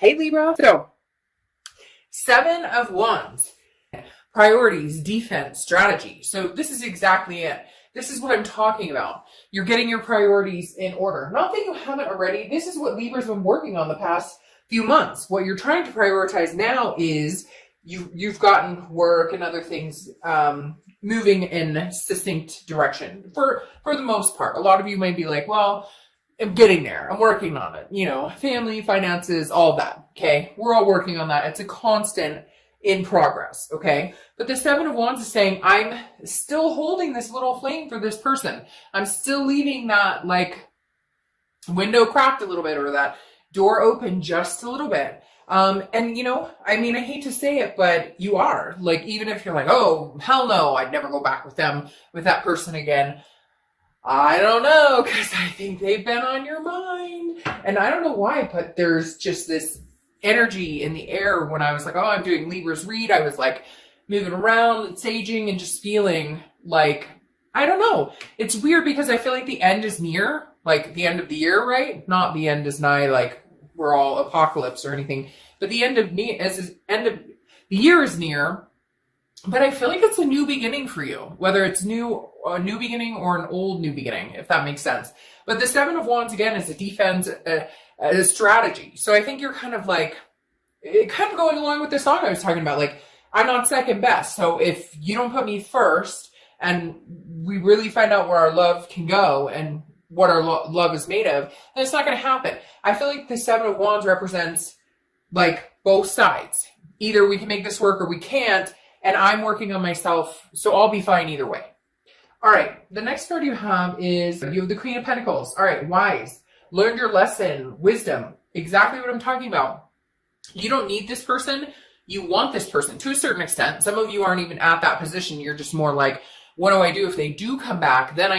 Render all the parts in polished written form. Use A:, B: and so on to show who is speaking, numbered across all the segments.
A: Hey Libra. So, Seven of Wands. Priorities, defense, strategy. So this is exactly it. This is what I'm talking about. You're getting your priorities in order. Not that you haven't already. This is what Libra's been working on the past few months. What you're trying to prioritize now is you've gotten work and other things moving in succinct direction for the most part. A lot of you might be like, well, I'm getting there. I'm working on it. You know, family, finances, all that. Okay. We're all working on that. It's a constant in progress. Okay. But the Seven of Wands is saying, I'm still holding this little flame for this person. I'm still leaving that like window cracked a little bit or that door open just a little bit. And you know, I mean, I hate to say it, but you are like, even if you're like, oh, hell no, I'd never go back with that person again. I don't know, because I think they've been on your mind. And I don't know why, but there's just this energy in the air when I was like, oh, I'm doing Libra's read. I was like moving around and saging and just feeling like, I don't know. It's weird because I feel like the end is near, like the end of the year, right? Not the end is nigh, like we're all apocalypse or anything, but the end of the year is near. But I feel like it's a new beginning for you, whether it's a new beginning or an old new beginning, if that makes sense. But the Seven of Wands, again, is a defense, a strategy. So I think you're kind of like, kind of going along with the song I was talking about, like, I'm not second best. So if you don't put me first and we really find out where our love can go and what our love is made of, then it's not going to happen. I feel like the Seven of Wands represents like both sides. Either we can make this work or we can't. And I'm working on myself, so I'll be fine either way. All right, the next card you have is, you have the Queen of Pentacles. All right, wise. Learned your lesson, wisdom. Exactly what I'm talking about. You don't need this person. You want this person to a certain extent. Some of you aren't even at that position. You're just more like, what do I do if they do come back? Then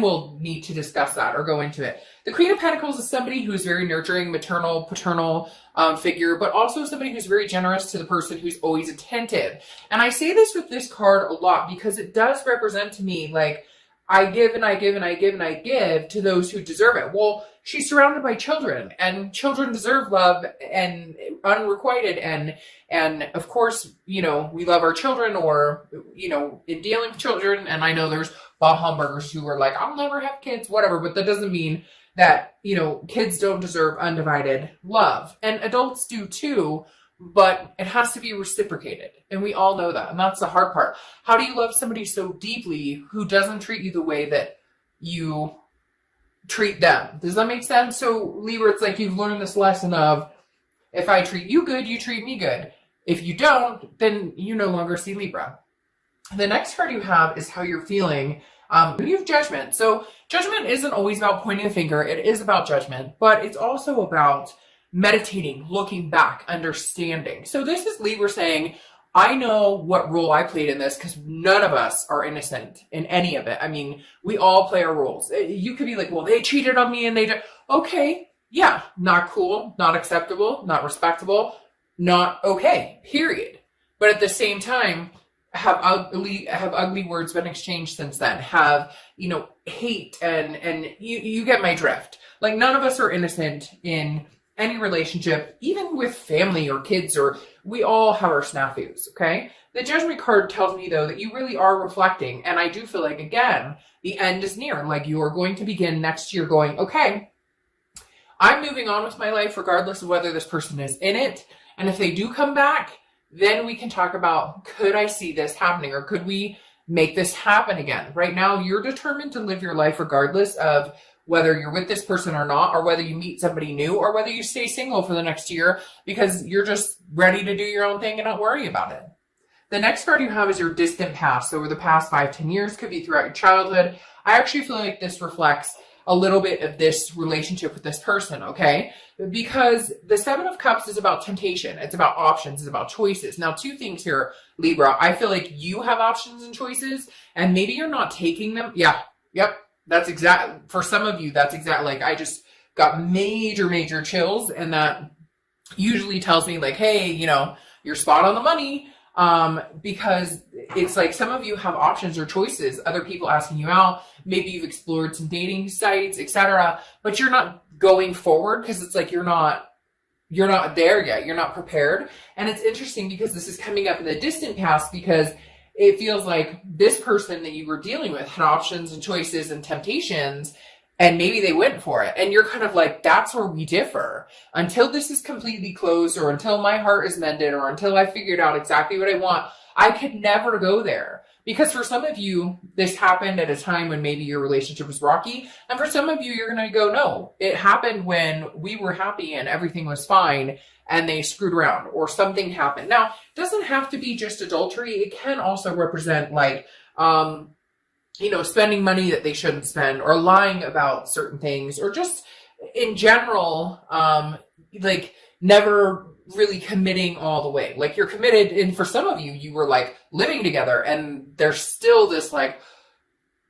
A: we'll need to discuss that or go into it. The Queen of Pentacles is somebody who's very nurturing, maternal, paternal figure, but also somebody who's very generous to the person who's always attentive. And I say this with this card a lot because it does represent to me like, I give and I give and I give and I give to those who deserve it. Well, she's surrounded by children, and children deserve love and unrequited. And of course, you know, we love our children, or, you know, in dealing with children. And I know there's bah humbugers who are like, I'll never have kids, whatever. But that doesn't mean that, you know, kids don't deserve undivided love, and adults do too. But it has to be reciprocated. And we all know that. And that's the hard part. How do you love somebody so deeply who doesn't treat you the way that you treat them? Does that make sense? So Libra, it's like you've learned this lesson of, if I treat you good, you treat me good. If you don't, then you no longer see Libra. The next card you have is how you're feeling. You have Judgment. So Judgment isn't always about pointing a finger. It is about judgment, but it's also about meditating, looking back, understanding. So this is Libra saying, I know what role I played in this, because none of us are innocent in any of it. I mean, we all play our roles. You could be like, well, they cheated on me and they did. Okay, yeah, not cool, not acceptable, not respectable, not okay, period. But at the same time, have ugly words been exchanged since then? Have, you know, hate and you get my drift. Like, none of us are innocent in any relationship, even with family or kids, or we all have our snafus, okay? The Judgment card tells me, though, that you really are reflecting, and I do feel like, again, the end is near. Like, you are going to begin next year going, okay, I'm moving on with my life regardless of whether this person is in it, and if they do come back, then we can talk about, could I see this happening, or could we make this happen again? Right now, you're determined to live your life regardless of whether you're with this person or not, or whether you meet somebody new, or whether you stay single for the next year because you're just ready to do your own thing and not worry about it. The next card you have is your distant past. So over the past 5-10 years, could be throughout your childhood. I actually feel like this reflects a little bit of this relationship with this person, okay? Because the Seven of Cups is about temptation. It's about options. It's about choices. Now, two things here, Libra. I feel like you have options and choices, and maybe you're not taking them. Yeah, yep. That's exact. For some of you, that's exact. Like, I just got major chills, and that usually tells me like, hey, you know, you're spot on the money. Because it's like some of you have options or choices, other people asking you out, maybe you've explored some dating sites, etc., but you're not going forward because it's like you're not you're not there yet. You're not prepared. And it's interesting because this is coming up in the distant past, because it feels like this person that you were dealing with had options and choices and temptations, and maybe they went for it. And you're kind of like, that's where we differ. Until this is completely closed, or until my heart is mended, or until I figured out exactly what I want, I could never go there. Because for some of you, this happened at a time when maybe your relationship was rocky. And for some of you, you're going to go, no, it happened when we were happy and everything was fine, and they screwed around, or something happened. Now, it doesn't have to be just adultery. It can also represent like, spending money that they shouldn't spend, or lying about certain things, or just in general, like never really committing all the way. Like you're committed, and for some of you, you were like living together, and there's still this like,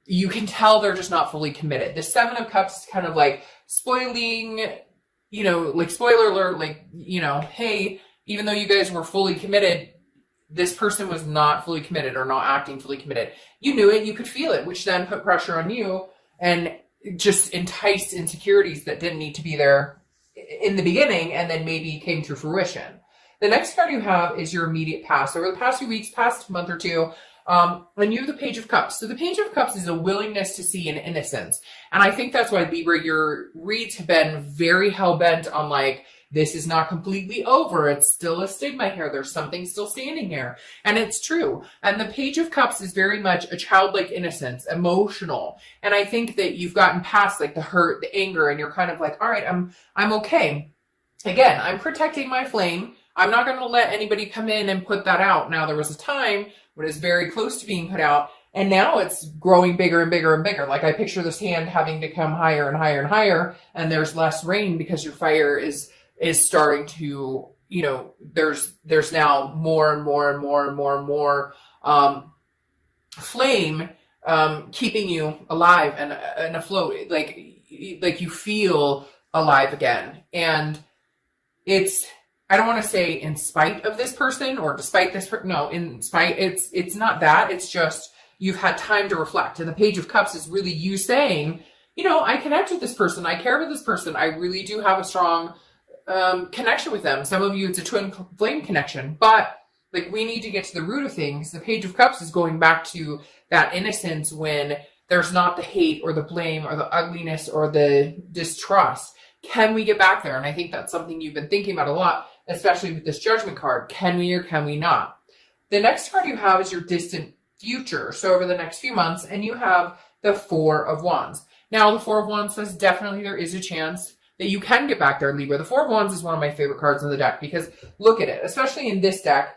A: you can tell they're just not fully committed. The Seven of Cups is kind of like spoiling, like spoiler alert, like, hey, even though you guys were fully committed, this person was not fully committed, or not acting fully committed. You knew it, you could feel it, which then put pressure on you and just enticed insecurities that didn't need to be there in the beginning, and then maybe came to fruition. The next card you have is your immediate past. Over the past few weeks, past month or two, and you have the Page of Cups. So the Page of Cups is a willingness to see an innocence. And I think that's why, Libra, your reads have been very hell-bent on like, this is not completely over. It's still a stigma here. There's something still standing here. And it's true. And the Page of Cups is very much a childlike innocence, emotional. And I think that you've gotten past like the hurt, the anger, and you're kind of like, all right, I'm okay. Again, I'm protecting my flame. I'm not going to let anybody come in and put that out. Now, there was a time when it was very close to being put out, and now it's growing bigger and bigger and bigger. Like I picture this hand having to come higher and higher and higher, and there's less rain because your fire is starting to, there's now more and more and more and more and more flame keeping you alive and afloat. Like you feel alive again. And it's, I don't want to say in spite of this person or despite this person. No, in spite, it's not that. It's just you've had time to reflect. And the Page of Cups is really you saying, I connect with this person. I care about this person. I really do have a strong connection with them. Some of you, it's a twin flame connection, but like we need to get to the root of things. The Page of Cups is going back to that innocence when there's not the hate or the blame or the ugliness or the distrust. Can we get back there? And I think that's something you've been thinking about a lot, especially with this Judgment card. Can we or can we not? The next card you have is your distant future. So over the next few months, and you have the Four of Wands. Now, the Four of Wands says definitely there is a chance that you can get back there, Libra. The Four of Wands is one of my favorite cards in the deck because look at it, especially in this deck,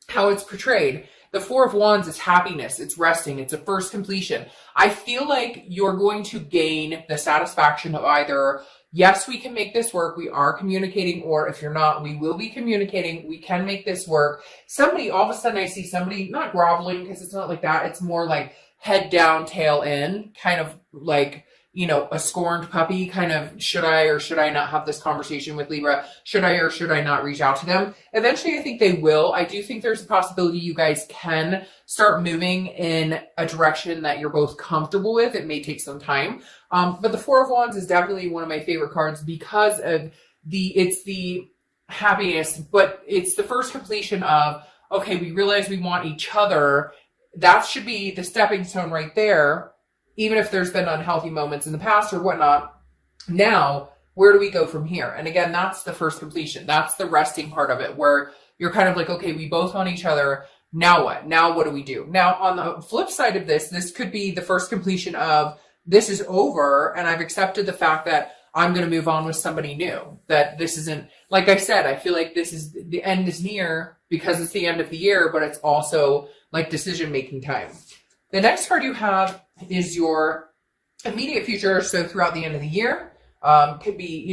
A: how it's portrayed. The Four of Wands is happiness, it's resting, it's a first completion. I feel like you're going to gain the satisfaction of either, yes, we can make this work, we are communicating, or if you're not, we will be communicating, we can make this work. Somebody, all of a sudden I see somebody, not groveling because it's not like that, it's more like head down, tail in, kind of like, a scorned puppy, kind of, should I or should I not have this conversation with Libra? Should I or should I not reach out to them? Eventually, I think they will. I do think there's a possibility you guys can start moving in a direction that you're both comfortable with. It may take some time. But the Four of Wands is definitely one of my favorite cards because of it's the happiness, but it's the first completion of, okay, we realize we want each other. That should be the stepping stone right there. Even if there's been unhealthy moments in the past or whatnot, now, where do we go from here? And again, that's the first completion. That's the resting part of it, where you're kind of like, okay, we both want each other. Now what? Now what do we do? Now, on the flip side of this could be the first completion of, this is over, and I've accepted the fact that I'm going to move on with somebody new. That this isn't, like I said, I feel like the end is near because it's the end of the year, but it's also like decision-making time. The next card you have is your immediate future. So throughout the end of the year, could be,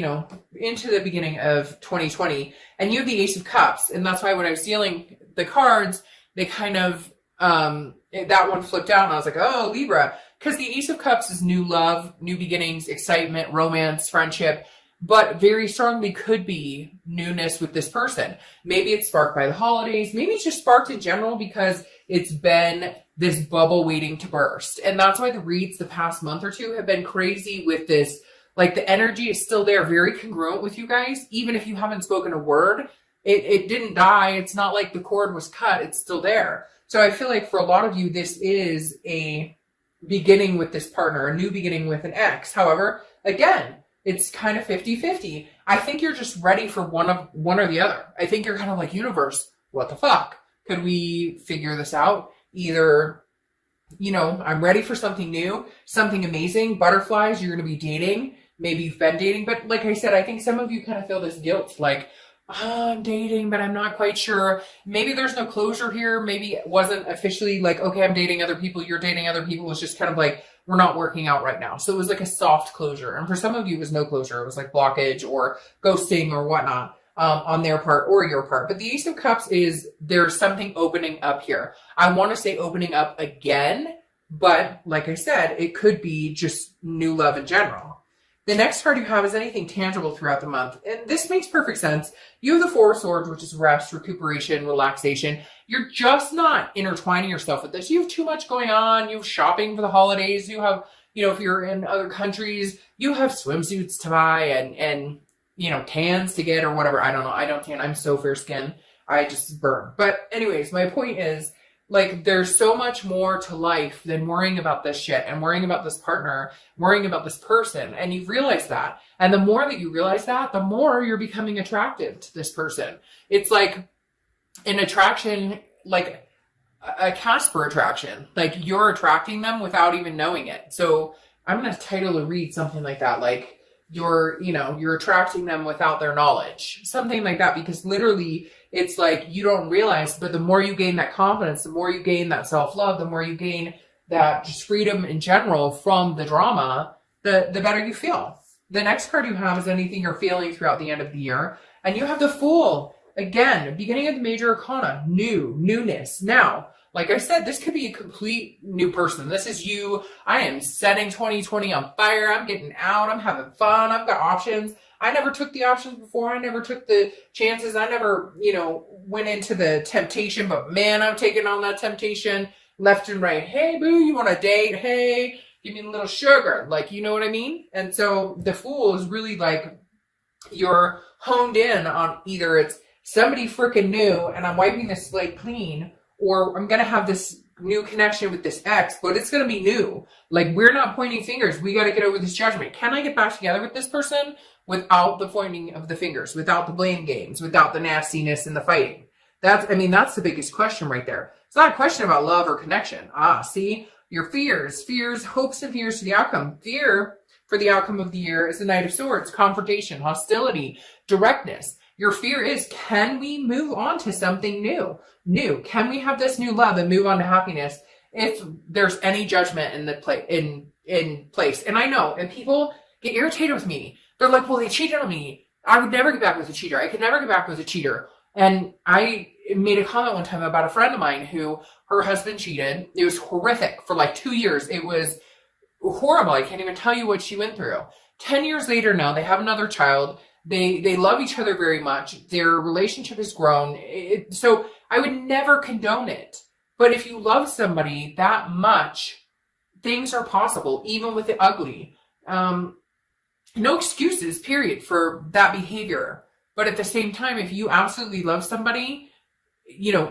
A: into the beginning of 2020, and you have the Ace of Cups. And that's why when I was dealing the cards, they kind of, that one flipped out and I was like, oh, Libra, because the Ace of Cups is new love, new beginnings, excitement, romance, friendship, but very strongly could be newness with this person. Maybe it's sparked by the holidays. Maybe it's just sparked in general because it's been this bubble waiting to burst. And that's why the reads the past month or two have been crazy with this Like the energy is still there, very congruent with you guys. Even if you haven't spoken a word, it didn't die. It's not like the cord was cut. It's still there. So I feel like for a lot of you, this is a beginning with this partner, a new beginning with an ex. However, again, it's kind of 50-50. I think you're just ready for one or the other. I think you're kind of like, universe, what the fuck? Could we figure this out? Either, you know, I'm ready for something new, something amazing, butterflies, you're going to be dating. Maybe you've been dating, but like I said, I think some of you kind of feel this guilt, like, oh, I'm dating, but I'm not quite sure. Maybe there's no closure here. Maybe it wasn't officially like, okay, I'm dating other people, you're dating other people. It's just kind of like, we're not working out right now. So it was like a soft closure. And for some of you, it was no closure. It was like blockage or ghosting or whatnot on their part or your part. But the Ace of Cups is, there's something opening up here. I want to say opening up again, but like I said, it could be just new love in general. The next card you have is anything tangible throughout the month. And this makes perfect sense. You have the Four of Swords, which is rest, recuperation, relaxation. You're just not intertwining yourself with this. You have too much going on. You have shopping for the holidays. You have, you know, if you're in other countries, you have swimsuits to buy and you know, tans to get or whatever. I don't know. I don't tan. I'm so fair skinned. I just burn. But anyways, my point is, like, there's so much more to life than worrying about this shit and worrying about this partner, worrying about this person. And you realize that. And the more that you realize that, the more you're becoming attractive to this person. It's like an attraction, like a Casper attraction. Like, you're attracting them without even knowing it. So I'm going to title a read something like that. Like, you're attracting them without their knowledge. Something like that, because literally it's like you don't realize, but the more you gain that confidence, the more you gain that self-love, the more you gain that just freedom in general from the drama, the better you feel. The next card you have is anything you're feeling throughout the end of the year. And you have the Fool. Again, beginning of the major arcana, newness. Now, like I said, this could be a complete new person. This is you. I am setting 2020 on fire. I'm getting out. I'm having fun. I've got options. I never took the options before. I never took the chances. I never, went into the temptation, but man, I'm taking on that temptation left and right. Hey, boo, you want a date? Hey, give me a little sugar. Like, you know what I mean? And so the Fool is really like, you're honed in on either it's somebody freaking new and I'm wiping this slate clean, or I'm going to have this new connection with this ex, but it's going to be new. Like, we're not pointing fingers. We got to get over this judgment. Can I get back together with this person without the pointing of the fingers, without the blame games, without the nastiness and the fighting? That's the biggest question right there. It's not a question about love or connection. See, your fears, hopes and fears to the outcome. Fear for the outcome of the year is the Knight of Swords, confrontation, hostility, directness. Your fear is, can we move on to something new? Can we have this new love and move on to happiness if there's any judgment in place? And I know, and people get irritated with me. They're like, well, they cheated on me. I would never get back with a cheater. I could never get back with a cheater. And I made a comment one time about a friend of mine who, her husband cheated. It was horrific for like 2 years. It was horrible. I can't even tell you what she went through. 10 years later now, they have another child. They love each other very much. Their relationship has grown. So I would never condone it. But if you love somebody that much, things are possible, even with the ugly. No excuses, period, for that behavior. But at the same time, if you absolutely love somebody,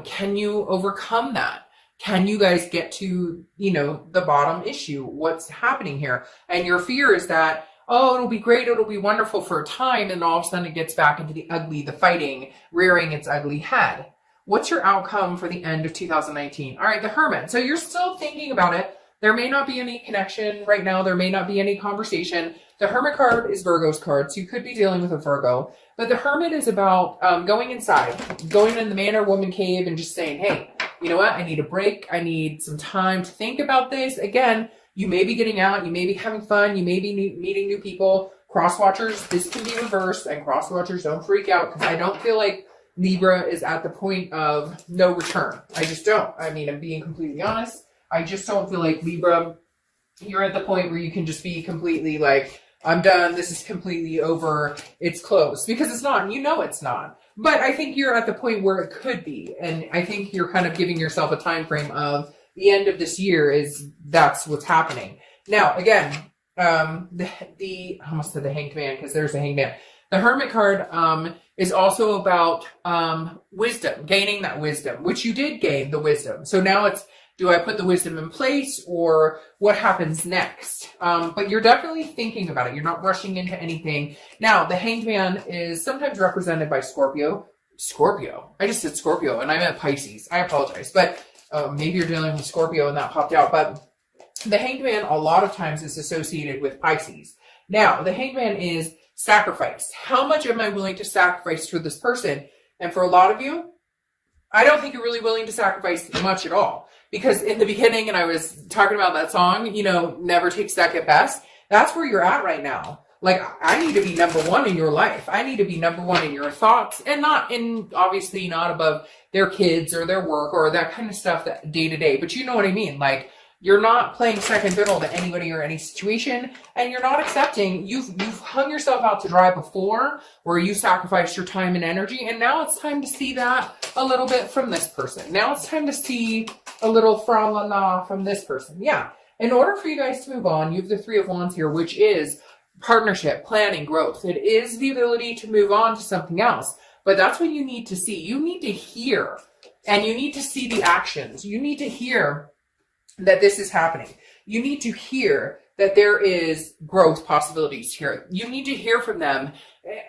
A: can you overcome that? Can you guys get to, the bottom issue? What's happening here? And your fear is that, oh, it'll be great, it'll be wonderful for a time, and all of a sudden it gets back into the ugly, the fighting, rearing its ugly head. What's your outcome for the end of 2019? All right, the Hermit. So you're still thinking about it. There may not be any connection right now. There may not be any conversation. The Hermit card is Virgo's card, so you could be dealing with a Virgo. But the Hermit is about going inside, going in the man or woman cave and just saying, hey, you know what? I need a break. I need some time to think about this. Again, you may be getting out. You may be having fun. You may be meeting new people. Cross-watchers, this can be reversed. And cross-watchers, don't freak out, because I don't feel like Libra is at the point of no return. I just don't. I mean, I'm being completely honest. I just don't feel like Libra, you're at the point where you can just be completely like, I'm done. This is completely over. It's closed. Because it's not. And you know it's not. But I think you're at the point where it could be. And I think you're kind of giving yourself a time frame of the end of this year is that's what's happening. Now, again, I almost said the Hanged Man because there's a Hanged Man. The Hermit card is also about wisdom, gaining that wisdom, which you did gain the wisdom. So now it's, do I put the wisdom in place or what happens next? But you're definitely thinking about it. You're not rushing into anything. Now, the Hanged Man is sometimes represented by Scorpio. I just said Scorpio and I meant Pisces. I apologize. But maybe you're dealing with Scorpio and that popped out. But the Hanged Man a lot of times is associated with Pisces. Now, the Hanged Man is sacrifice. How much am I willing to sacrifice for this person? And for a lot of you, I don't think you're really willing to sacrifice much at all. Because in the beginning, and I was talking about that song, you know, never take second best. That's where you're at right now. Like, I need to be number one in your life. I need to be number one in your thoughts, and obviously not above their kids or their work or that kind of stuff that day to day. But you know what I mean? Like, you're not playing second fiddle to anybody or any situation, and you're not accepting. You've hung yourself out to dry before, where you sacrificed your time and energy, and now it's time to see that a little bit from this person. Now it's time to see a little from this person. Yeah. In order for you guys to move on, you have the Three of Wands here, which is partnership, planning, growth. It is the ability to move on to something else, but that's what you need to see. You need to hear, and you need to see the actions. You need to hear that this is happening. You need to hear that there is growth possibilities here. You need to hear from them.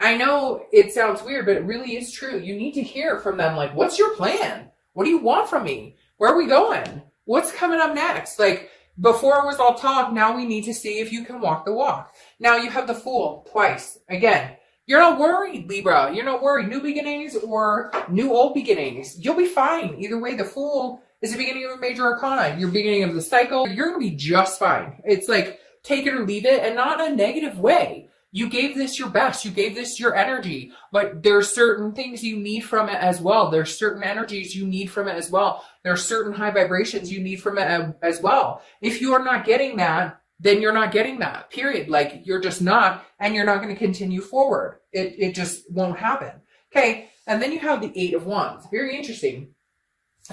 A: I know it sounds weird, but it really is true. You need to hear from them, like, what's your plan? What do you want from me? Where are we going? What's coming up next? Like, before it was all talk, now we need to see if you can walk the walk. Now you have the Fool twice. Again, you're not worried, Libra. You're not worried. New beginnings or new old beginnings. You'll be fine. Either way, the Fool is the beginning of a major arcana. Your beginning of the cycle. You're going to be just fine. It's like, take it or leave it, and not in a negative way. You gave this your best. You gave this your energy, but there's certain things you need from it as well. There's certain energies you need from it as well. There are certain high vibrations you need from it as well. If you are not getting that, then you're not getting that, period. Like, you're just not, and you're not going to continue forward. It just won't happen. Okay. And then you have the Eight of Wands. Very interesting.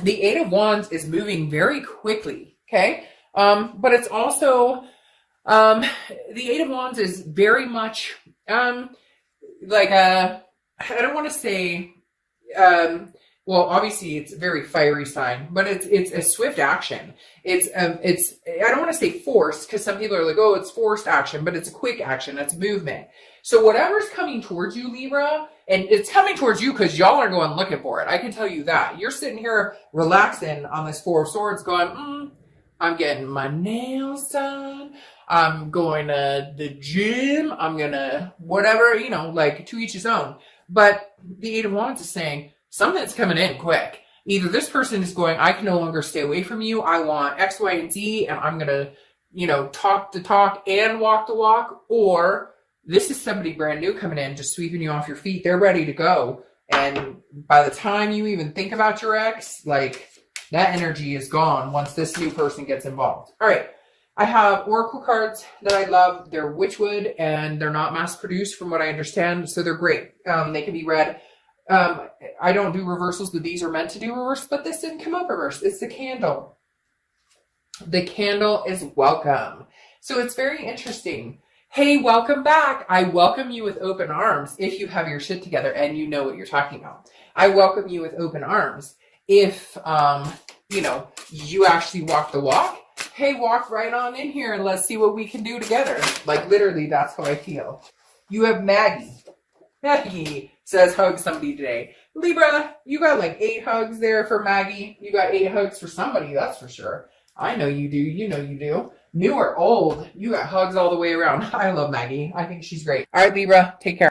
A: The Eight of Wands is moving very quickly. Okay. But it's also, the Eight of Wands is very much, like I don't want to say, well, obviously it's a very fiery sign, but it's a swift action. It's, I don't want to say forced, because some people are like, oh, it's forced action, but it's a quick action. It's movement. So whatever's coming towards you, Libra, and it's coming towards you because y'all are going looking for it. I can tell you that. You're sitting here relaxing on this Four of Swords going, I'm getting my nails done. I'm going to the gym. I'm going to whatever, you know, like, to each his own. But the Eight of Wands is saying something's coming in quick. Either this person is going, I can no longer stay away from you. I want X, Y, and Z, and I'm going to, you know, talk the talk and walk the walk. Or this is somebody brand new coming in, just sweeping you off your feet. They're ready to go. And by the time you even think about your ex, like, that energy is gone once this new person gets involved. All right. I have oracle cards that I love. They're Witchwood, and they're not mass produced from what I understand. So they're great. They can be read. I don't do reversals, but these are meant to do reverse, but this didn't come up reverse. It's the candle. The candle is welcome. So it's very interesting. Hey, welcome back. I welcome you with open arms if you have your shit together and you know what you're talking about. I welcome you with open arms if, you know, you actually walk the walk. Hey, walk right on in here and let's see what we can do together. Like, literally, that's how I feel. You have Maggie. Maggie says hug somebody today. Libra, you got like 8 hugs there for Maggie. You got 8 hugs for somebody, that's for sure. I know you do. You know you do. New or old, you got hugs all the way around. I love Maggie. I think she's great. All right, Libra, take care.